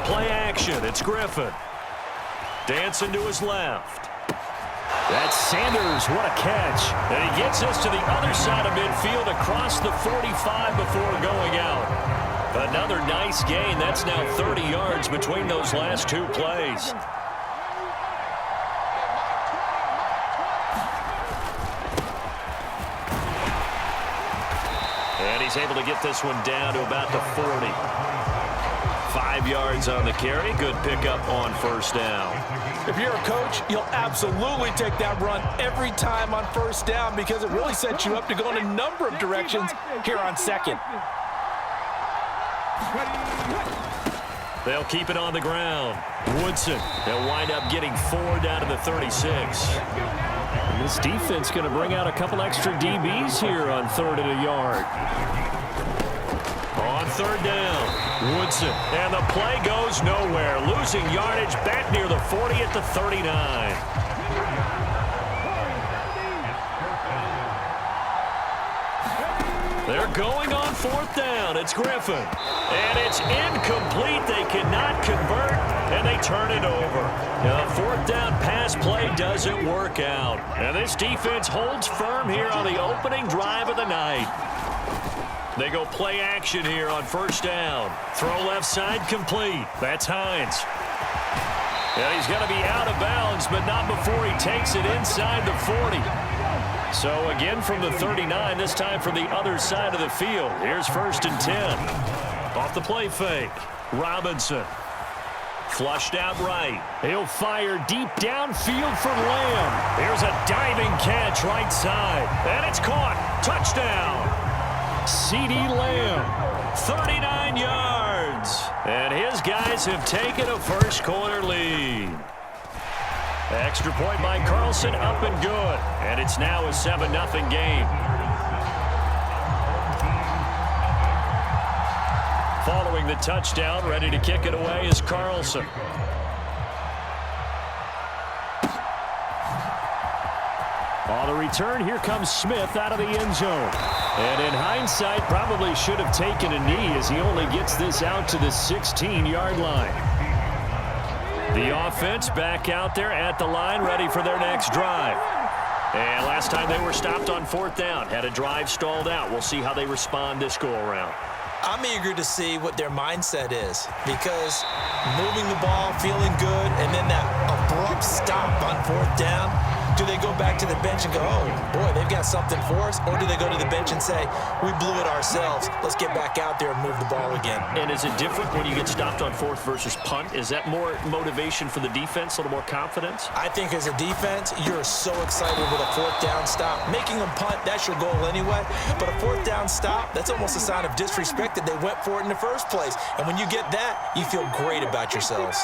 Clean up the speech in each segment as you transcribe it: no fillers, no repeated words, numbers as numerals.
Play action. It's Griffin. Dancing to his left. That's Sanders. What a catch. And he gets us to the other side of midfield across the 45 before going out. Another nice gain. That's now 30 yards between those last two plays. And he's able to get this one down to about the 40. 5 yards on the carry. Good pickup on first down. If you're a coach, you'll absolutely take that run every time on first down because it really sets you up to go in a number of directions here on second. They'll keep it on the ground. Woodson, they'll wind up getting 4 down to the 36. And this defense going to bring out a couple extra DBs here on 3rd and a yard. On 3rd down, Woodson, and the play goes nowhere. Losing yardage back near the 40 at the 39. They're going on 4th down. It's Griffin. And it's incomplete. They cannot convert, and they turn it over. Now, 4th down pass play doesn't work out. And this defense holds firm here on the opening drive of the night. They go play action here on 1st down. Throw left side complete. That's Hines. And he's going to be out of bounds, but not before he takes it inside the 40. So again from the 39, this time from the other side of the field. Here's 1st and 10. Off the play fake. Robinson. Flushed out right. He'll fire deep downfield for Lamb. Here's a diving catch right side. And it's caught. Touchdown. C.D. Lamb, 39 yards. And his guys have taken a first-quarter lead. Extra point by Carlson, up and good. And it's now a 7-0 game. Following the touchdown, ready to kick it away is Carlson. On the return, here comes Smith out of the end zone. And in hindsight, probably should have taken a knee as he only gets this out to the 16-yard line. The offense back out there at the line, ready for their next drive. And last time they were stopped on 4th down, had a drive stalled out. We'll see how they respond this go-around. I'm eager to see what their mindset is because moving the ball, feeling good, and then that abrupt stop on 4th down. Do they go back to the bench and go, oh, boy, they've got something for us? Or do they go to the bench and say, we blew it ourselves. Let's get back out there and move the ball again. And is it different when you get stopped on 4th versus punt? Is that more motivation for the defense, a little more confidence? I think as a defense, you're so excited with a 4th down stop. Making them punt, that's your goal anyway. But a 4th down stop, that's almost a sign of disrespect that they went for it in the first place. And when you get that, you feel great about yourselves.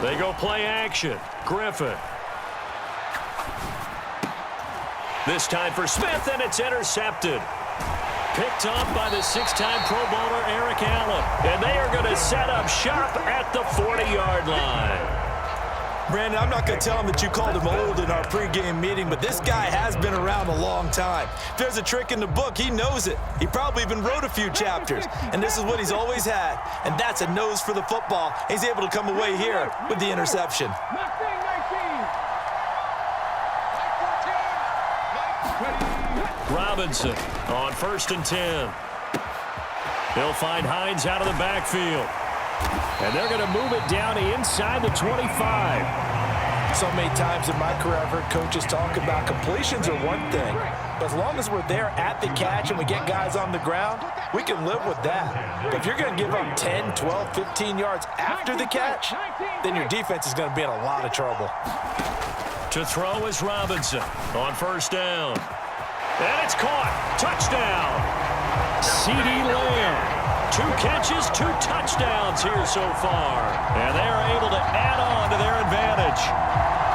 They go play action. Griffin. This time for Smith, and it's intercepted. Picked off by the 6-time Pro Bowler Eric Allen. And they are going to set up shop at the 40-yard line. Brandon, I'm not going to tell him that you called him old in our pregame meeting, but this guy has been around a long time. If there's a trick in the book, he knows it. He probably even wrote a few chapters. And this is what he's always had. And that's a nose for the football. He's able to come away here with the interception. Robinson on 1st and 10. He'll find Hines out of the backfield. And they're going to move it down inside the 25. So many times in my career, I've heard coaches talk about completions are one thing. But as long as we're there at the catch and we get guys on the ground, we can live with that. But if you're going to give up 10, 12, 15 yards after the catch, then your defense is going to be in a lot of trouble. To throw is Robinson on 1st down. And it's caught. Touchdown. C.D. Lamb. 2 catches, 2 touchdowns here so far. And they are able to add on to their advantage.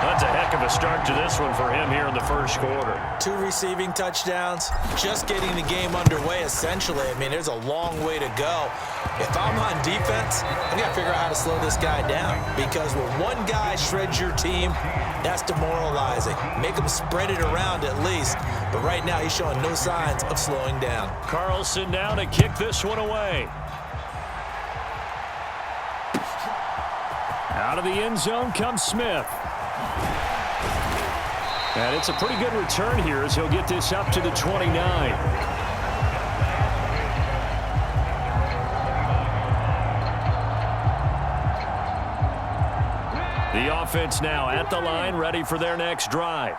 That's a heck of a start to this one for him here in the first quarter. 2 receiving touchdowns, just getting the game underway, essentially. I mean, there's a long way to go. If I'm on defense, I've got to figure out how to slow this guy down, because when one guy shreds your team, that's demoralizing. Make him spread it around at least. But right now, he's showing no signs of slowing down. Carlson now to kick this one away. Out of the end zone comes Smith. And it's a pretty good return here as he'll get this up to the 29. The offense now at the line, ready for their next drive.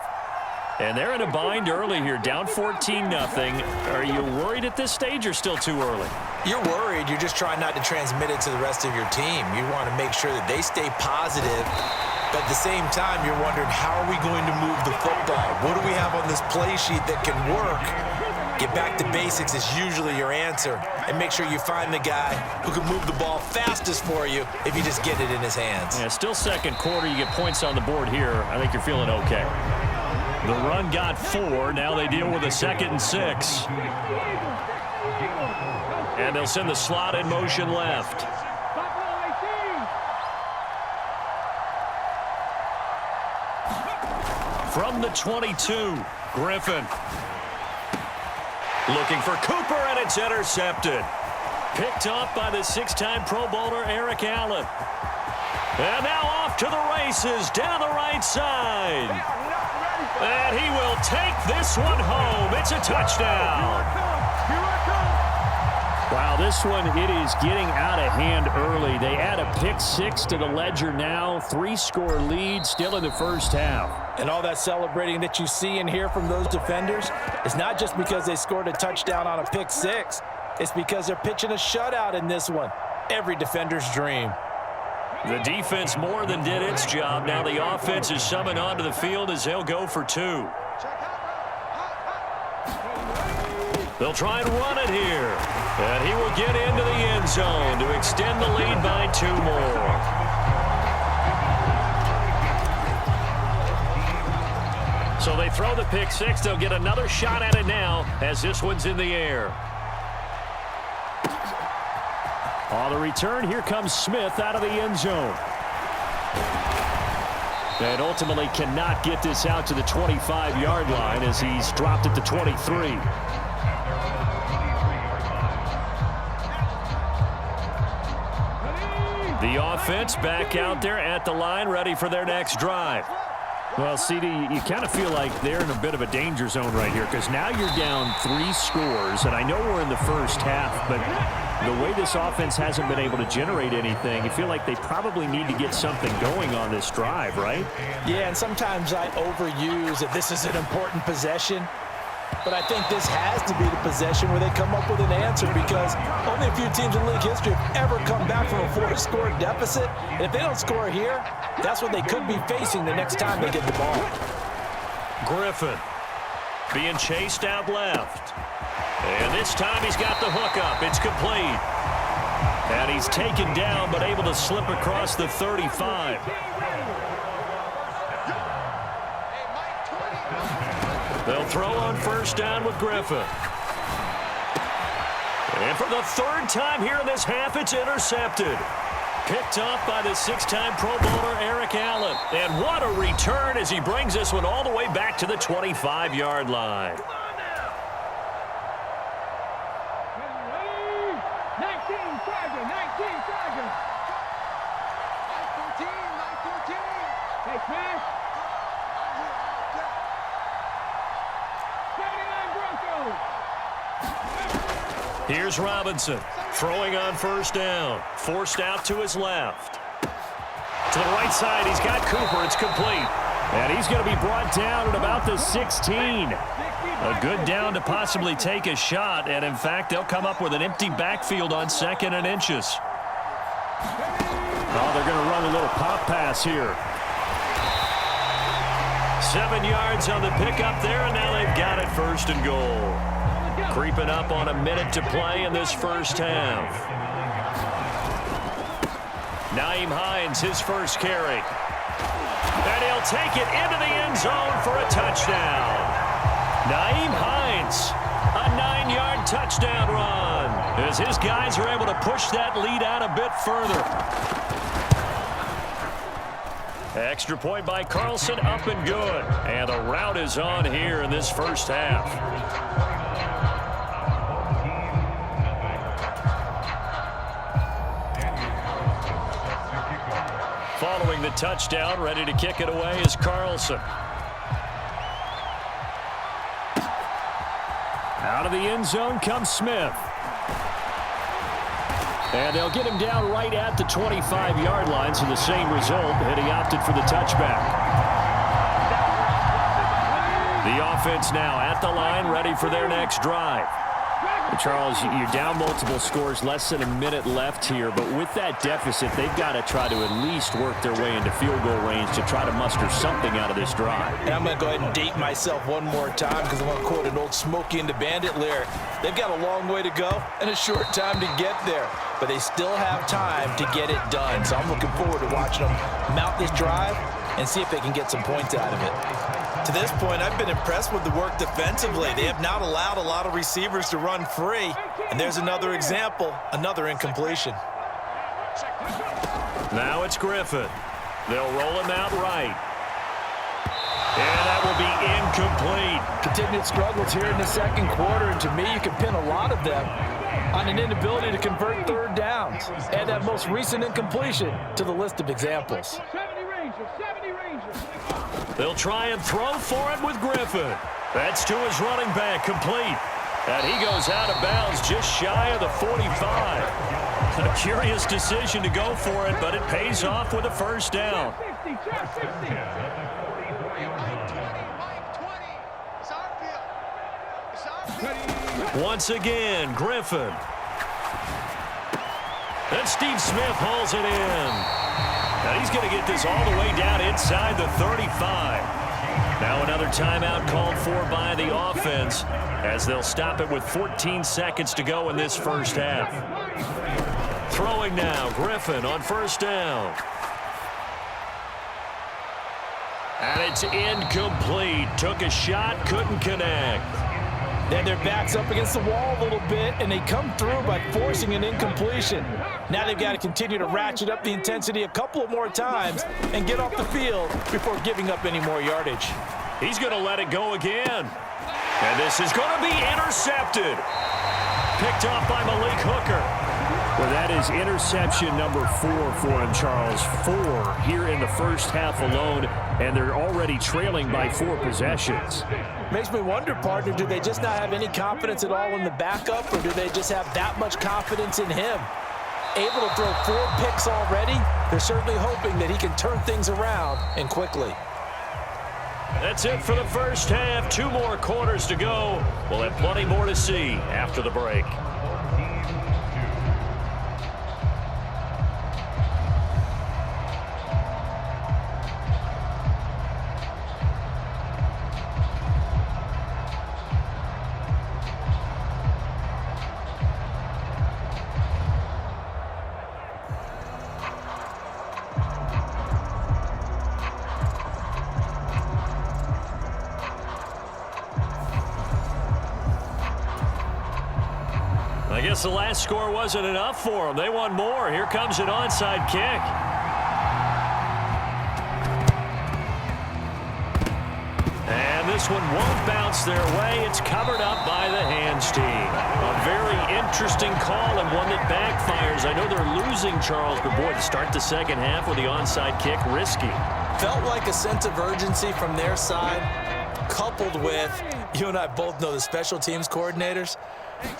And they're in a bind early here, down 14-0. Are you worried at this stage or still too early? You're worried. You're just trying not to transmit it to the rest of your team. You want to make sure that they stay positive. But at the same time, you're wondering, how are we going to move the football? What do we have on this play sheet that can work? Get back to basics is usually your answer. And make sure you find the guy who can move the ball fastest for you if you just get it in his hands. Yeah, still second quarter. You get points on the board here. I think you're feeling okay. The run got 4. Now they deal with a 2nd and 6. And they'll send the slot in motion left. From the 22, Griffin. Looking for Cooper, and it's intercepted. Picked off by the 6-time Pro Bowler Eric Allen. And now off to the races down the right side. And he will take this one home. It's a touchdown. Wow, this one, it is getting out of hand early. They add a pick 6 to the ledger now. 3-score lead still in the first half. And all that celebrating that you see and hear from those defenders is not just because they scored a touchdown on a pick 6. It's because they're pitching a shutout in this one. Every defender's dream. The defense more than did its job. Now the offense is summoned onto the field as they'll go for 2. They'll try and run it here. And he will get into the end zone to extend the lead by 2 more. So they throw the pick 6. They'll get another shot at it now as this one's in the air. On the return, here comes Smith out of the end zone. And ultimately cannot get this out to the 25-yard line as he's dropped at the 23. The offense back out there at the line, ready for their next drive. Well, CD, you kind of feel like they're in a bit of a danger zone right here because now you're down 3 scores, and I know we're in the first half, but the way this offense hasn't been able to generate anything, you feel like they probably need to get something going on this drive, right? Yeah, and sometimes I overuse that this is an important possession. But I think this has to be the possession where they come up with an answer, because only a few teams in league history have ever come back from a 4-score deficit. And if they don't score here, that's what they could be facing the next time they get the ball. Griffin being chased out left. And this time he's got the hook up. It's complete. And he's taken down but able to slip across the 35. They'll throw on first down with Griffin. And for the 3rd time here in this half, it's intercepted. Picked off by the 6-time Pro Bowler Eric Allen. And what a return as he brings this one all the way back to the 25-yard line. Here's Robinson throwing on first down. Forced out to his left. To the right side, he's got Cooper. It's complete. And he's going to be brought down at about the 16. A good down to possibly take a shot. And, in fact, they'll come up with an empty backfield on 2nd and inches. Oh, they're going to run a little pop pass here. 7 yards on the pickup there, and now they've got it 1st and goal. Creeping up on a minute to play in this first half. Nyheim Hines, his first carry. And he'll take it into the end zone for a touchdown. Nyheim Hines, a 9-yard touchdown run, as his guys are able to push that lead out a bit further. Extra point by Carlson, up and good. And a rout is on here in this first half. Following the touchdown, ready to kick it away is Carlson. Out of the end zone comes Smith. And they'll get him down right at the 25-yard line, so the same result, and he opted for the touchback. The offense now at the line, ready for their next drive. Charles, you're down multiple scores, less than a minute left here, but with that deficit, they've got to try to at least work their way into field goal range to try to muster something out of this drive. And I'm going to go ahead and date myself one more time because I'm going to quote an old Smokey and the Bandit lyric. They've got a long way to go and a short time to get there, but they still have time to get it done. So I'm looking forward to watching them mount this drive and see if they can get some points out of it. To this point, I've been impressed with the work defensively. They have not allowed a lot of receivers to run free. And there's another example, another incompletion. Now it's Griffin. They'll roll him out right. And that will be incomplete. Continued struggles here in the second quarter, and to me, you can pin a lot of them on an inability to convert third downs. Add that most recent incompletion to the list of examples. They'll try and throw for it with Griffin. That's to his running back, complete. And he goes out of bounds just shy of the 45. A curious decision to go for it, but it pays off with a first down. Once again, Griffin. Then Steve Smith hauls it in. Now he's going to get this all the way down inside the 35. Now another timeout called for by the offense as they'll stop it with 14 seconds to go in this first half. Throwing now, Griffin on first down. And it's incomplete. Took a shot, couldn't connect. Then their back's up against the wall a little bit, and they come through by forcing an incompletion. Now they've got to continue to ratchet up the intensity a couple of more times and get off the field before giving up any more yardage. He's going to let it go again. And this is going to be intercepted. Picked off by Malik Hooker. Well, that is interception number 4 for him, Charles. 4 here in the first half alone, and they're already trailing by 4 possessions. Makes me wonder, partner, do they just not have any confidence at all in the backup, or do they just have that much confidence in him? Able to throw 4 picks already, they're certainly hoping that he can turn things around and quickly. That's it for the first half. 2 more quarters to go. We'll have plenty more to see after the break. I guess the last score wasn't enough for them. They want more. Here comes an onside kick. And this one won't bounce their way. It's covered up by the hands team. A very interesting call and one that backfires. I know they're losing, Charles, but boy, to start the second half with the onside kick, risky. Felt like a sense of urgency from their side, coupled with, you and I both know the special teams coordinators,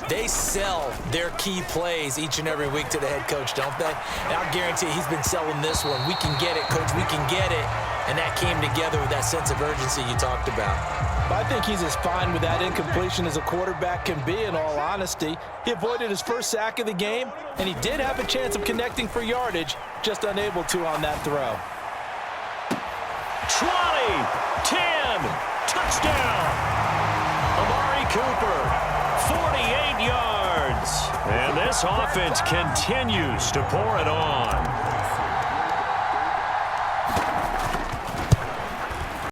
they sell their key plays each and every week to the head coach, don't they? And I'll guarantee he's been selling this one. We can get it, coach, we can get it. And that came together with that sense of urgency you talked about. I think he's as fine with that incompletion as a quarterback can be, in all honesty. He avoided his first sack of the game, and he did have a chance of connecting for yardage, just unable to on that throw. 20, 10, touchdown. Amari Cooper. 48 yards. And this offense continues to pour it on.